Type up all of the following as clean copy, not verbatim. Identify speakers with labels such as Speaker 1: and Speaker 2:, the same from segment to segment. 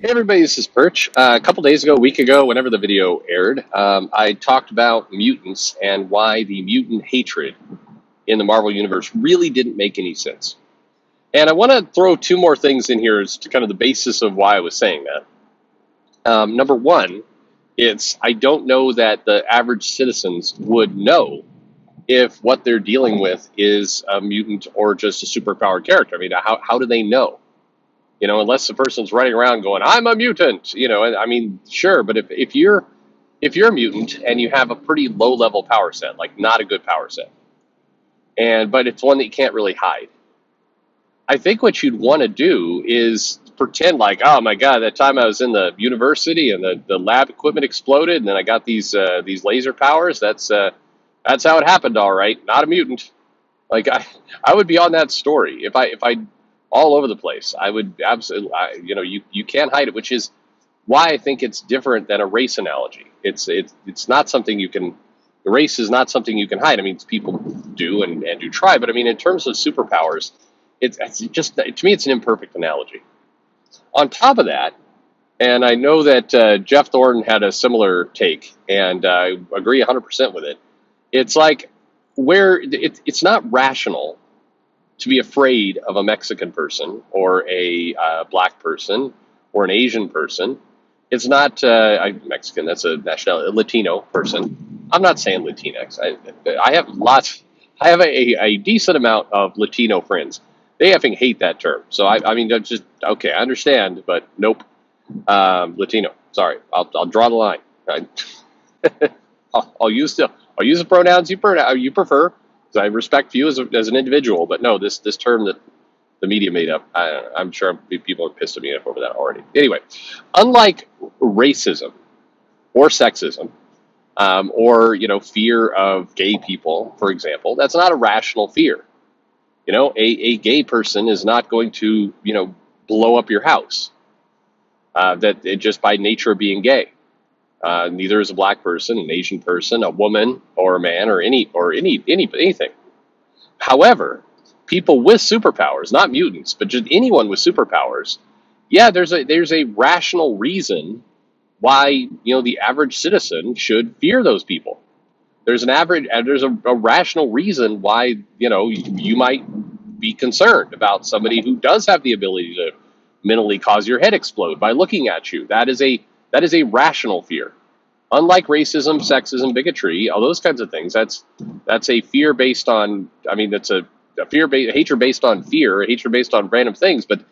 Speaker 1: Hey everybody, this is Perch. A couple days ago, a week ago, whenever the video aired, I talked about mutants and why the mutant hatred in the Marvel Universe really didn't make any sense. And I want to throw two more things in here as to kind of the basis of why I was saying that. Number one, it's I don't know that the average citizens would know if what they're dealing with is a mutant or just a superpowered character. I mean, how do they know? Unless the person's running around going, "I'm a mutant," and I mean, sure, but if you're a mutant and you have a pretty low level power set, like not a good power set, but it's one that you can't really hide, I think what you'd want to do is pretend like, oh my god, that time I was in the university and the lab equipment exploded, and then I got these laser powers. That's how it happened, all right. Not a mutant. Like I would be on that story if I all over the place. I would absolutely, you can't hide it, which is why I think it's different than a race analogy. It's not something you can. The race is not something you can hide. I mean, people do and do try, but I mean, in terms of superpowers, it's just to me, it's an imperfect analogy. On top of that, and I know that Jeff Thornton had a similar take, and I agree 100% with it. It's like it's not rational to be afraid of a Mexican person or a black person or an Asian person. It's not Mexican. That's a nationality. A Latino person. I'm not saying Latinx. I have lots. I have a decent amount of Latino friends. They effing hate that term. So I mean, that's just okay. I understand, but nope. Latino. Sorry, I'll draw the line. I'll use the pronouns you prefer. Because I respect you as an individual, but no, this term that the media made up, I'm sure people are pissed at me over that already. Anyway, unlike racism or sexism, or fear of gay people, for example, that's not a rational fear. A gay person is not going to blow up your house. Just by nature of being gay. Neither is a black person, an Asian person, a woman, or a man, or anything. However, people with superpowers, not mutants, but just anyone with superpowers, yeah, there's a rational reason why the average citizen should fear those people. There's a rational reason why you might be concerned about somebody who does have the ability to mentally cause your head explode by looking at you. That is a rational fear. Unlike racism, sexism, bigotry, all those kinds of things, that's a fear based on. I mean, that's a hatred based on fear, a hatred based on random things. But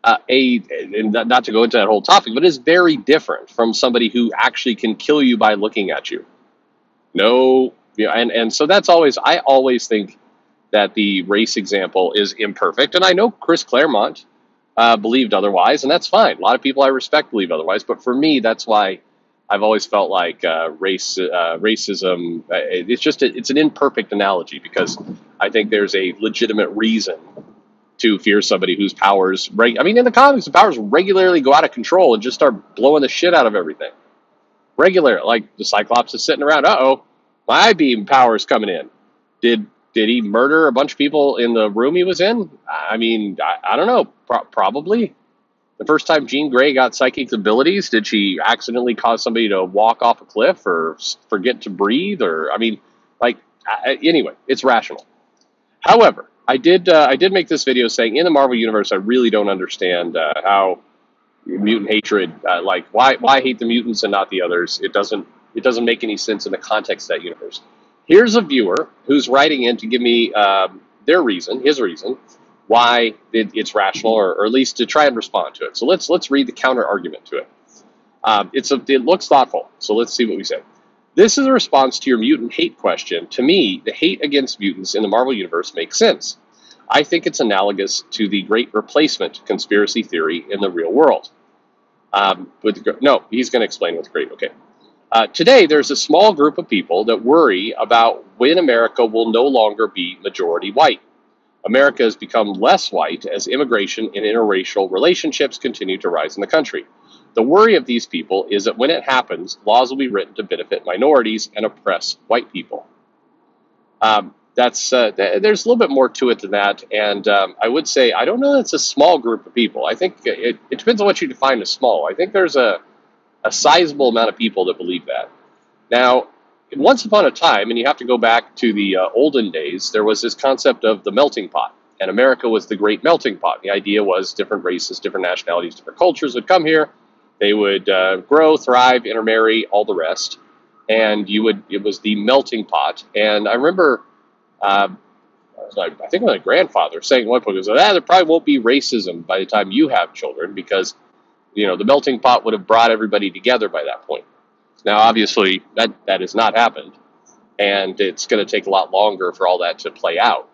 Speaker 1: and not to go into that whole topic, but it's very different from somebody who actually can kill you by looking at you. No, and so I always think that the race example is imperfect, and I know Chris Claremont believed otherwise, and that's fine. A lot of people I respect believe otherwise, but for me, that's why I've always felt like racism. It's an imperfect analogy because I think there's a legitimate reason to fear somebody whose powers. I mean, in the comics, the powers regularly go out of control and just start blowing the shit out of everything. Regular, like the Cyclops is sitting around. My I-beam power's coming in. Did he murder a bunch of people in the room he was in? I mean, I don't know. Probably. The first time Jean Grey got psychic abilities, did she accidentally cause somebody to walk off a cliff or forget to breathe? Anyway, it's rational. However, I did make this video saying in the Marvel Universe, I really don't understand how mutant hatred, why hate the mutants and not the others. It doesn't make any sense in the context of that universe. Here's a viewer who's writing in to give me his reason, why it's rational, or at least to try and respond to it. So let's read the counter argument to it. It looks thoughtful, so let's see what we say. This is a response to your mutant hate question. To me, the hate against mutants in the Marvel Universe makes sense. I think it's analogous to the Great Replacement conspiracy theory in the real world. No, he's going to explain what's great. Okay. Today, there's a small group of people that worry about when America will no longer be majority white. America has become less white as immigration and interracial relationships continue to rise in the country. The worry of these people is that when it happens, laws will be written to benefit minorities and oppress white people. that's there's a little bit more to it than that. And I would say I don't know that it's a small group of people. I think it depends on what you define as small. I think there's a sizable amount of people that believe that. Now, once upon a time, and you have to go back to the olden days, there was this concept of the melting pot. And America was the great melting pot. The idea was different races, different nationalities, different cultures would come here. They would grow, thrive, intermarry, all the rest. And it was the melting pot. And I remember, I think my grandfather saying at one point, there probably won't be racism by the time you have children because, the melting pot would have brought everybody together by that point. Now, obviously, that has not happened, and it's going to take a lot longer for all that to play out.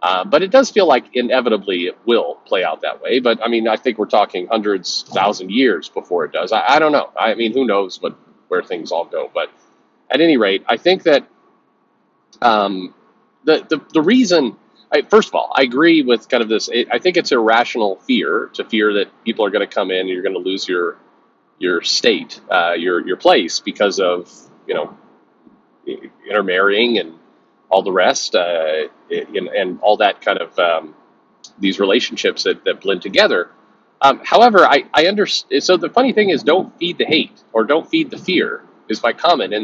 Speaker 1: But it does feel like inevitably it will play out that way. But, I mean, I think we're talking hundreds, 1,000 years before it does. I don't know. I mean, who knows where things all go. But at any rate, I think that the reason... First of all, I agree with kind of this. I think it's irrational fear to fear that people are going to come in and you're going to lose your state, your place because of, intermarrying and all the rest, and all that kind of these relationships that blend together. However, I understand. So the funny thing is, don't feed the hate or don't feed the fear is my comment.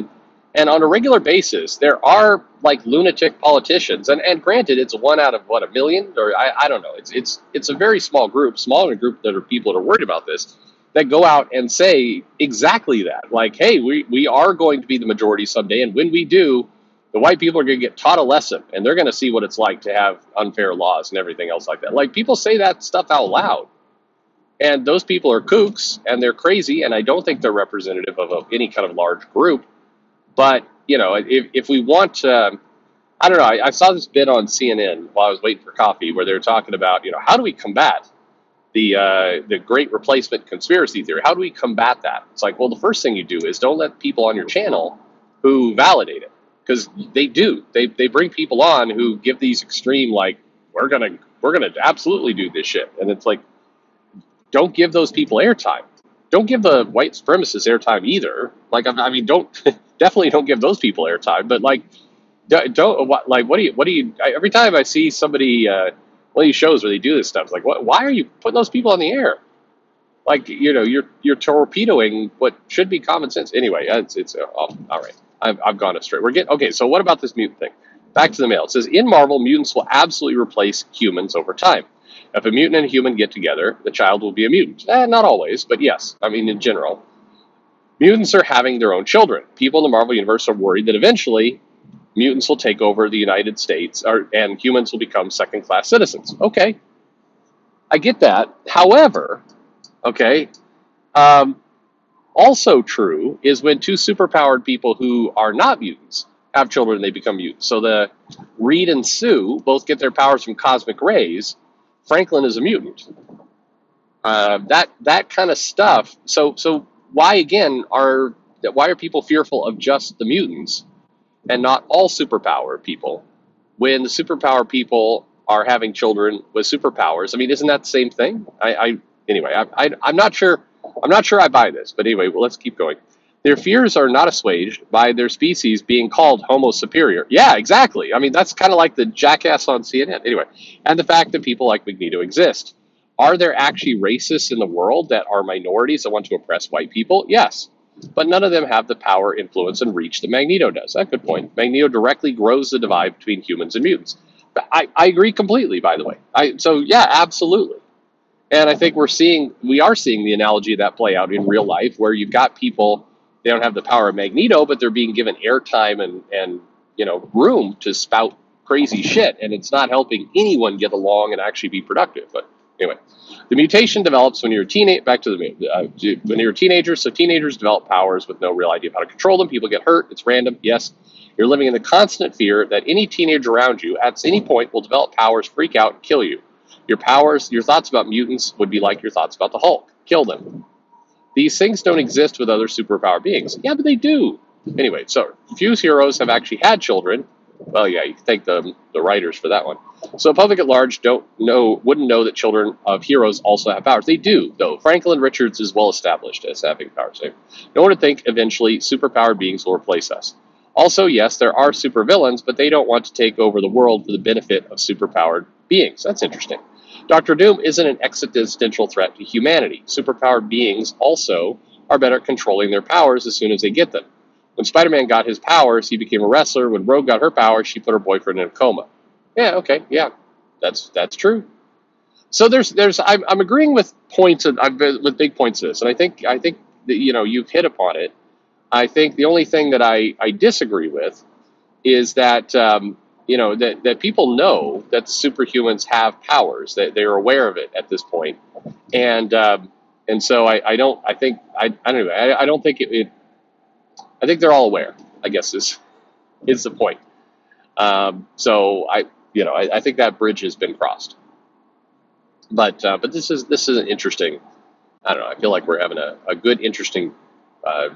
Speaker 1: And on a regular basis, there are like lunatic politicians, and granted, it's one out of what, a million, or I don't know. It's a very small group, smaller group that are people that are worried about this, that go out and say exactly that. Like, hey, we are going to be the majority someday, and when we do, the white people are going to get taught a lesson, and they're going to see what it's like to have unfair laws and everything else like that. Like, people say that stuff out loud, and those people are kooks, and they're crazy, and I don't think they're representative of any kind of large group. But, if we want, I don't know, I saw this bit on CNN while I was waiting for coffee where they were talking about, how do we combat the great replacement conspiracy theory? How do we combat that? It's like, well, the first thing you do is don't let people on your channel who validate it. Because they do. They bring people on who give these extreme, like, we're gonna absolutely do this shit. And it's like, don't give those people airtime. Don't give the white supremacists airtime either. Like, I mean, definitely don't give those people airtime. But like, what do you? Every time I see somebody, one of these shows where they do this stuff, it's like, why are you putting those people on the air? Like, you're torpedoing what should be common sense. Anyway, all right. I've gone astray. Okay. So what about this mutant thing? Back to the mail. It says in Marvel, mutants will absolutely replace humans over time. If a mutant and a human get together, the child will be a mutant. Not always, but yes. I mean, in general, mutants are having their own children. People in the Marvel universe are worried that eventually mutants will take over the United States, and humans will become second-class citizens. Okay, I get that. However, okay, also true is when two superpowered people who are not mutants have children, they become mutants. So the Reed and Sue both get their powers from cosmic rays. Franklin is a mutant. That kind of stuff. So why are people fearful of just the mutants and not all superpower people when the superpower people are having children with superpowers? I mean, isn't that the same thing? Anyway, I'm not sure. I'm not sure I buy this, but anyway, well, let's keep going. Their fears are not assuaged by their species being called Homo superior. Yeah, exactly. I mean, that's kind of like the jackass on CNN. Anyway, and the fact that people like Magneto exist. Are there actually racists in the world that are minorities that want to oppress white people? Yes, but none of them have the power, influence, and reach that Magneto does. That's a good point. Magneto directly grows the divide between humans and mutants. I agree completely, by the way. So, yeah, absolutely. And I think we are seeing the analogy of that play out in real life, where you've got people, they don't have the power of Magneto, but they're being given airtime and room to spout crazy shit, and it's not helping anyone get along and actually be productive. But anyway, the mutation develops when you're a teenager. Back to when you're a teenager. So teenagers develop powers with no real idea of how to control them. People get hurt. It's random. Yes, you're living in the constant fear that any teenager around you at any point will develop powers, freak out, and kill you. Your thoughts about mutants would be like your thoughts about the Hulk. Kill them. These things don't exist with other superpower beings. Yeah, but they do. Anyway, so few heroes have actually had children. Well, yeah, you can thank the writers for that one. So the public at large wouldn't know that children of heroes also have powers. They do, though. Franklin Richards is well established as having powers. No one would think eventually superpowered beings will replace us. Also, yes, there are supervillains, but they don't want to take over the world for the benefit of superpowered beings. That's interesting. Doctor Doom isn't an existential threat to humanity. Superpowered beings also are better at controlling their powers as soon as they get them. When Spider-Man got his powers, he became a wrestler. When Rogue got her powers, she put her boyfriend in a coma. Yeah, okay, yeah, that's true. So I'm agreeing with with big points of this, and I think that you've hit upon it. I think the only thing that I disagree with is that that people know that superhumans have powers, that they're aware of it at this point, and so I don't know, I don't think I think they're all aware, I guess is the point. So I think that bridge has been crossed. But this is an interesting. I don't know. I feel like we're having a good, interesting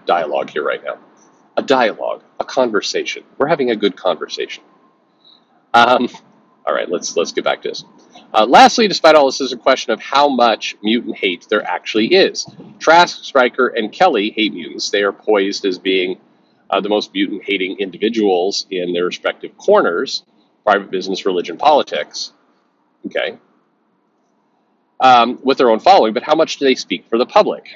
Speaker 1: dialogue here right now. A dialogue, a conversation. We're having a good conversation. Um, all right, let's get back to this. Lastly, despite all this, is a question of how much mutant hate there actually is. Trask, Stryker, and Kelly hate mutants. They are poised as being the most mutant-hating individuals in their respective corners: private business, religion, politics. Okay, with their own following, but how much do they speak for the public?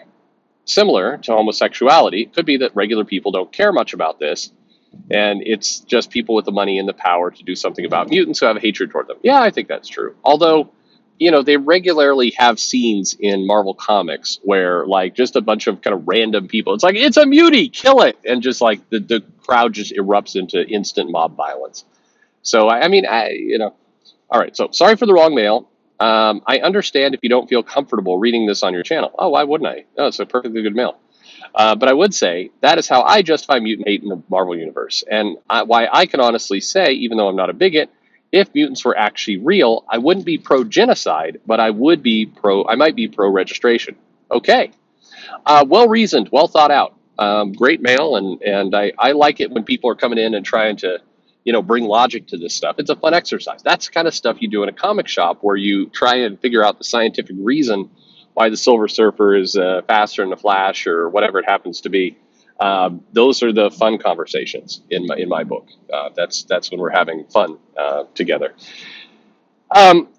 Speaker 1: Similar to homosexuality, it could be that regular people don't care much about this, and it's just people with the money and the power to do something about mutants who have a hatred toward them. Yeah, I think that's true. Although, they regularly have scenes in Marvel Comics where, like, just a bunch of kind of random people, it's like, it's a mutie, kill it! And just, like, the crowd just erupts into instant mob violence. So, all right, so sorry for the wrong mail. I understand if you don't feel comfortable reading this on your channel. Oh, why wouldn't I? Oh, it's a perfectly good mail. But I would say that is how I justify mutant hate in the Marvel Universe. And why I can honestly say, even though I'm not a bigot, if mutants were actually real, I wouldn't be pro-genocide, but I might be pro-registration. Okay. Well-reasoned, well thought out. Great mail, and I like it when people are coming in and trying to bring logic to this stuff. It's a fun exercise. That's the kind of stuff you do in a comic shop, where you try and figure out the scientific reason why the Silver Surfer is faster than the Flash or whatever it happens to be. Those are the fun conversations in my book. That's when we're having fun together.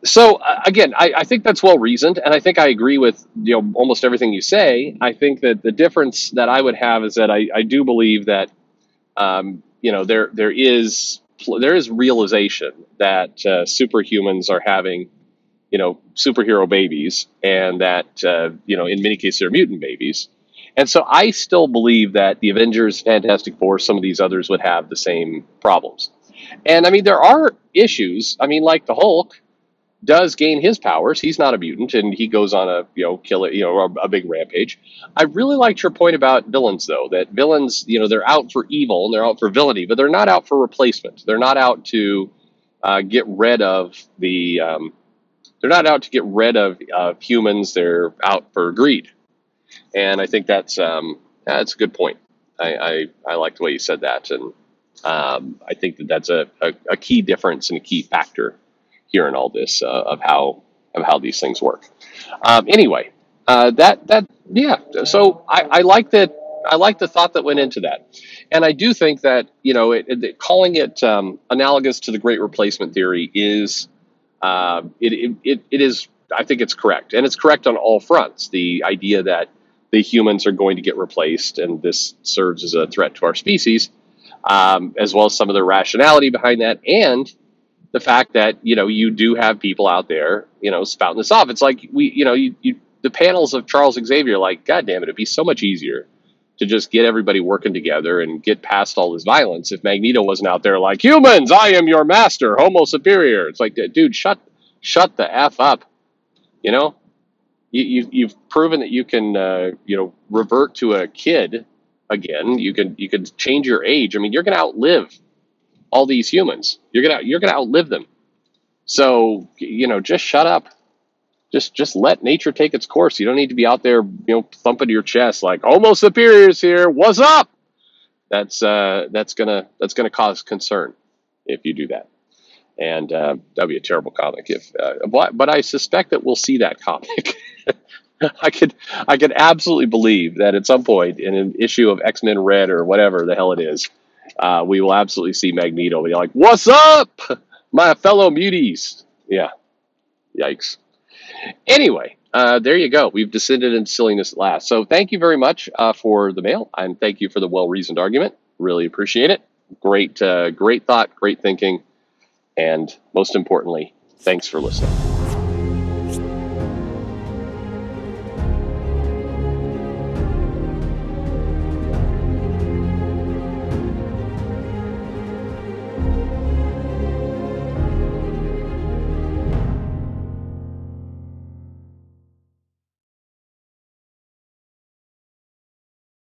Speaker 1: So again, I think that's well reasoned, and I think I agree with almost everything you say. I think that the difference that I would have is that I do believe that there is realization that superhumans are having superhero babies, and that in many cases they're mutant babies. And so I still believe that the Avengers, Fantastic Four, some of these others would have the same problems. And I mean, there are issues. I mean, like the Hulk does gain his powers. He's not a mutant, and he goes on a a big rampage. I really liked your point about villains, though. That villains, they're out for evil and they're out for villainy, but they're not out for replacement. They're not out to get rid of the. They're not out to get rid of humans. They're out for greed, and I think that's a good point. I like the way you said that, and I think that's a key difference and a key factor here in all this of how these things work. Anyway, yeah. So I like that. I like the thought that went into that, and I do think that calling it analogous to the Great Replacement theory is it is. I think it's correct, and it's correct on all fronts. The idea that the humans are going to get replaced, and this serves as a threat to our species, as well as some of the rationality behind that, and the fact that you do have people out there spouting this off. It's like the panels of Charles Xavier, like, God damn it, it'd be so much easier to just get everybody working together and get past all this violence if Magneto wasn't out there like, humans, I am your master, homo superior. It's like, dude, shut the F up. You've proven that you can revert to a kid again. You can change your age. I mean, you're going to outlive all these humans. You're gonna outlive them. So just shut up. Just let nature take its course. You don't need to be out there thumping your chest like Homo superior's here. What's up? That's gonna cause concern if you do that, and that'd be a terrible comic if. But I suspect that we'll see that comic. I could absolutely believe that at some point in an issue of X-Men Red or whatever the hell it is, We will absolutely see Magneto be like, "What's up, my fellow muties?" Yeah, yikes. Anyway, there you go. We've descended into silliness at last. So thank you very much for the mail, and thank you for the well-reasoned argument. Really appreciate it. Great thought, great thinking, and most importantly, thanks for listening.